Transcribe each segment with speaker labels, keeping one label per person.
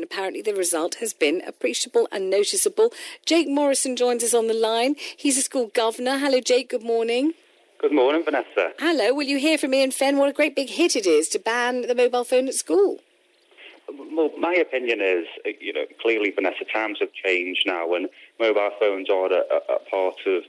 Speaker 1: apparently the result has been appreciable and noticeable. Jake Morrison joins us on the line. He's a school governor. Hello, Jake. Good morning.
Speaker 2: Good morning, Vanessa.
Speaker 1: Hello. Will you hear from me and Fen what a great big hit it is to ban the mobile phone at school?
Speaker 2: Well, my opinion is, clearly, Vanessa, times have changed now, and mobile phones are a part of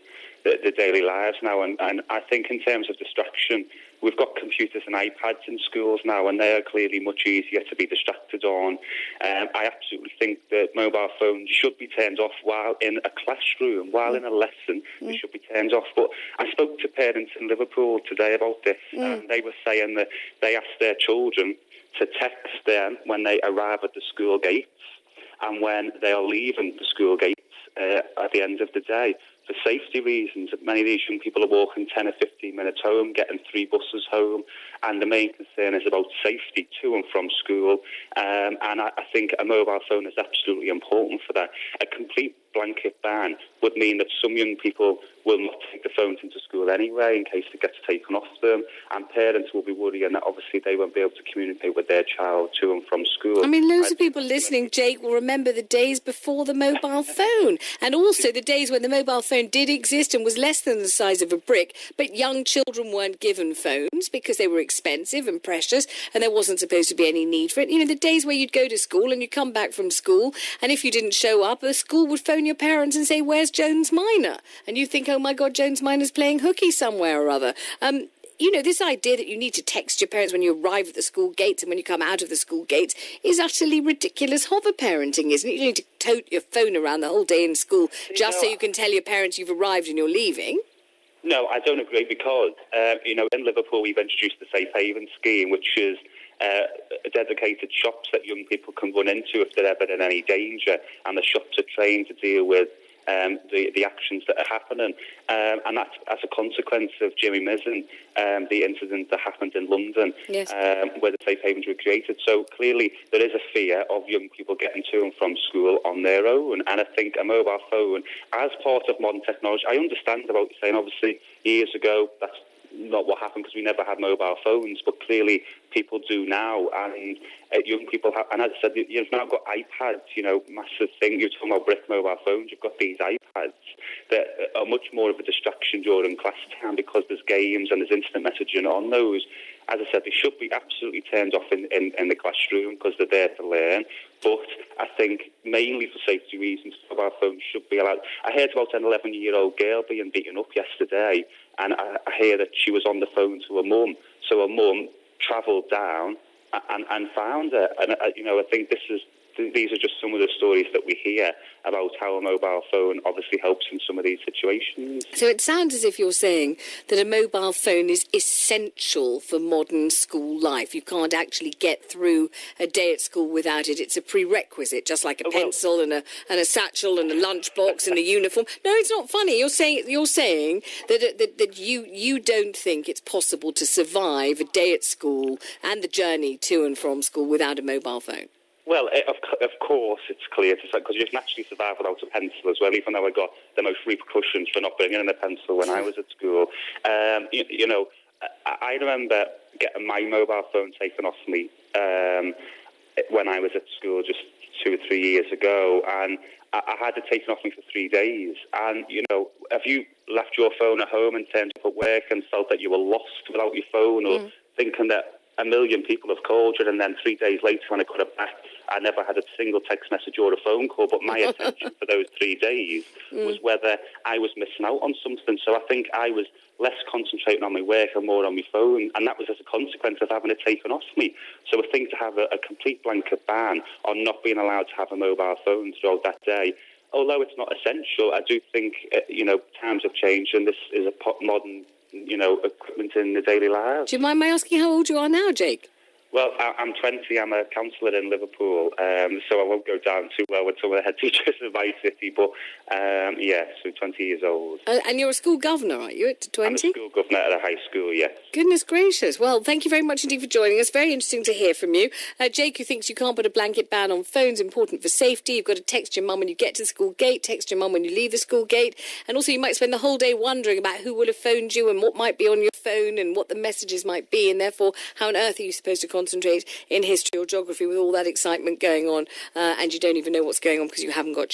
Speaker 2: the daily lives now. And I think in terms of distraction, we've got computers and iPads in schools now, and they are clearly much easier to be distracted on. I absolutely think that mobile phones should be turned off while in a classroom, while in a lesson. They should be turned off. But I spoke to parents in Liverpool today about this, and they were saying that they asked their children to text them when they arrive at the school gates and when they are leaving the school gates at the end of the day. For safety reasons, many of these young people are walking 10 or 15 minutes home, getting 3 buses home, and the main concern is about safety to and from school. And I think a mobile phone is absolutely important for that. A complete blanket ban would mean that some young people will not take the phones into school anyway in case it gets taken off them, and parents will be worrying that obviously they won't be able to communicate with their child to and from school.
Speaker 1: I mean, loads of people listening, Jake, will remember the days before the mobile phone, and also the days when the mobile phone did exist and was less than the size of a brick, but young children weren't given phones because they were expensive and precious, and there wasn't supposed to be any need for it. You know, the days where you'd go to school and you'd come back from school, and if you didn't show up, the school would phone your parents and say, "Where's Jones Minor?" And you think, "Oh my God, Jones Minor's playing hooky somewhere or other." This idea that you need to text your parents when you arrive at the school gates and when you come out of the school gates is utterly ridiculous hover parenting, isn't it? You need to tote your phone around the whole day in school so you can tell your parents you've arrived and you're leaving.
Speaker 2: No, I don't agree because, in Liverpool we've introduced the Safe Haven scheme, which is dedicated shops that young people can run into if they're ever in any danger, and the shops are trained to deal with the actions that are happening, and that's as a consequence of Jimmy Mizzen, the incident that happened in London,
Speaker 1: yes.
Speaker 2: Where the safe havens were created. So clearly there is a fear of young people getting to and from school on their own, and I think a mobile phone, as part of modern technology, I understand about saying obviously years ago that's not what happened because we never had mobile phones, but clearly people do now, and young people have, and as I said, you've now got iPads, massive thing. You're talking about brick mobile phones, you've got these iPads that are much more of a distraction during class time because there's games and there's instant messaging on those. As I said, they should be absolutely turned off in the classroom because they're there to learn. But I think mainly for safety reasons, mobile phones should be allowed. I heard about an 11-year-old girl being beaten up yesterday, and I hear that she was on the phone to her mum. So her mum travelled down and found her. And, I think these are just some of the stories that we hear about how a mobile phone obviously helps in some of these situations.
Speaker 1: So it sounds as if you're saying that a mobile phone is essential for modern school life. You can't actually get through a day at school without it. It's a prerequisite, just like a pencil and a satchel and a lunchbox and a uniform. No, it's not funny. You're saying that you don't think it's possible to survive a day at school and the journey to and from school without a mobile phone.
Speaker 2: Well, of course, it's clear to say, because you can actually survive without a pencil as well, even though I got the most repercussions for not bringing in a pencil when I was at school. I remember getting my mobile phone taken off me when I was at school just 2 or 3 years ago, and I had it taken off me for 3 days. And, have you left your phone at home and turned up at work and felt that you were lost without your phone, or thinking that a million people have called you, and then 3 days later when I got it back, I never had a single text message or a phone call, but my attention for those 3 days was whether I was missing out on something. So I think I was less concentrating on my work and more on my phone, and that was as a consequence of having it taken off me. So I think to have a complete blanket ban on not being allowed to have a mobile phone throughout that day, although it's not essential, I do think, times have changed, and this is a modern equipment in the daily lives.
Speaker 1: Do you mind my asking how old you are now, Jake?
Speaker 2: Well, I'm 20. I'm a counsellor in Liverpool, so I won't go down too well with some of the head teachers in my city, but so 20 years old.
Speaker 1: And you're a school governor, aren't you, at 20?
Speaker 2: I'm a school governor at a high school, yes.
Speaker 1: Goodness gracious. Well, thank you very much indeed for joining us. Very interesting to hear from you. Jake, who thinks you can't put a blanket ban on phones, important for safety. You've got to text your mum when you get to the school gate, text your mum when you leave the school gate, and also you might spend the whole day wondering about who will have phoned you and what might be on your phone and what the messages might be, and therefore how on earth are you supposed to concentrate in history or geography with all that excitement going on, and you don't even know what's going on because you haven't got